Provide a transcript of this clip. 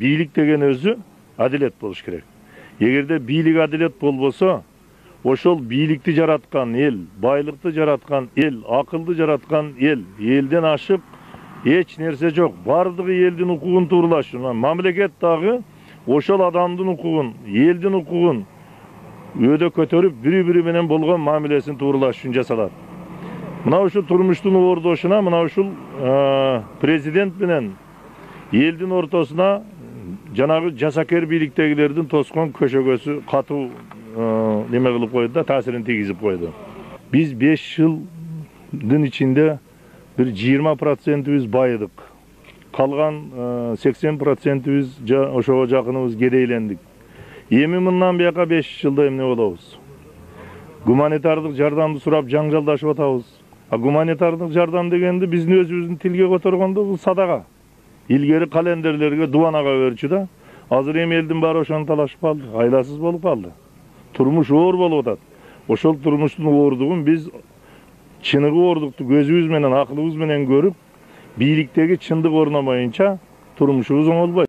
biйлик деген өзү адилет болуш керек. Эгерде бийлик адилет болбосо, ошол бийликти жараткан эл, байлыкты жараткан эл, акылды жараткан эл, элден ашык эч нерсе жок. Бардыгы элдин укугун туурулашы. Мамлекет дагы ошол адамдын укугун, элдин укугун өйдө көтөрүп, бири-бири менен болгон мамилесин туурулаш үчүн жасалат. Мына ушул турмуштун оордошуна, мына ушул президент менен элдин ортосуна жанагы жасакер бийликтегилердин тоскон көшөгөсү катуу неме кылып койду да, таасирин тийгизип койду. Биз 5 жылдын ичинде bir 20% байыдык. Калган 80% ошого жакыныбыз кедейлендик. Эми мындан бияка 5 жылда эмне болобуз? Гуманитардык жардамды сурап жаңжалдашып атабыз. А гуманитардык жардам дегенди биздин өзүбүздүн тилге которгондо бул садага. Илгери календерлерге дубанага берчү да. Азыр эми элдин баары ошону талашып калды, айласыз болуп калды. Турмуш оор болуп атат. Ошол турмуштун оордугун биз чыныгы оордукту көзүбүз менен, акылыбыз менен көрүп, бийликтеги чындык орномоюнча турмушубуз оңолбойт.